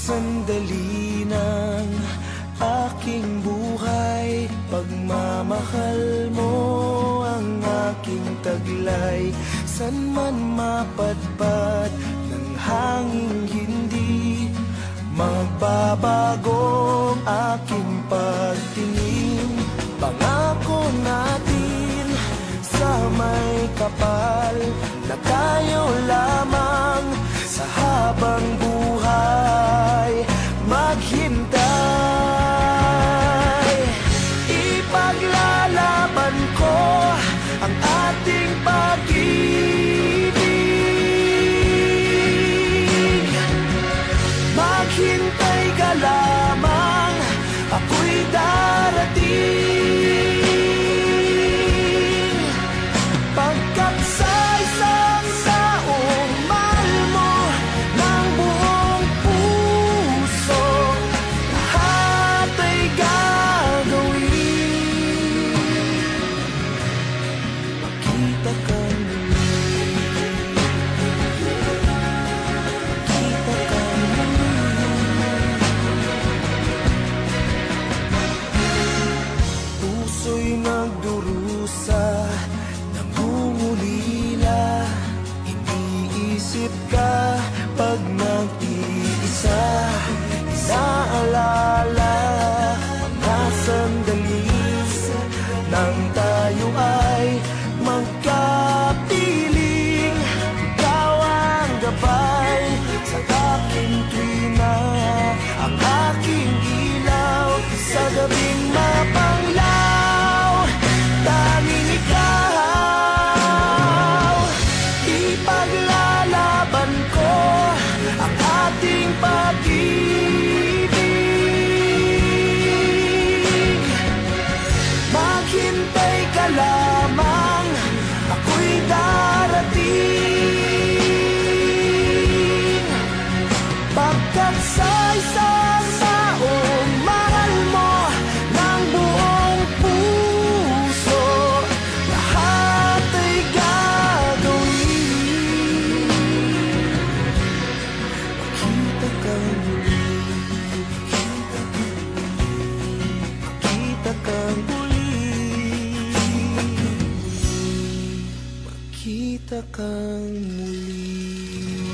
sandali ng aking buhay, pagmamahal mo ang aking taglay. San man mapadpad ng hanging hindi magbabago ang aking pagtingin. Pangako natin sa may kapal na tayo lamang sa habang buhay maghintay. Ipaglalaban ko ang ating pag-ibig. Maghintay ka lamang, ako'y darating. Pagkat sa isang taong mahal mo ng buong puso, lahat ay gagawin. Makita ka muli, makita ka muli. Puso'y nagdurusa, nangungulila, iniisip ka pag nag-iisa. Inaalala mga sandali nang tayo ay magkapiling. Ikaw ang gabay sa aking tuwina, ang aking ilaw sa gabing mapanglaw. Tanging ikaw, ipaglalaban ko ang ating pag-ibig. Maghintay ka lamang, ako'y darating. Pagkat sa isang taong mahal mo ng buong puso, lahat ay gagawin. Makita ka muli, makita ka muli, makita ka muli.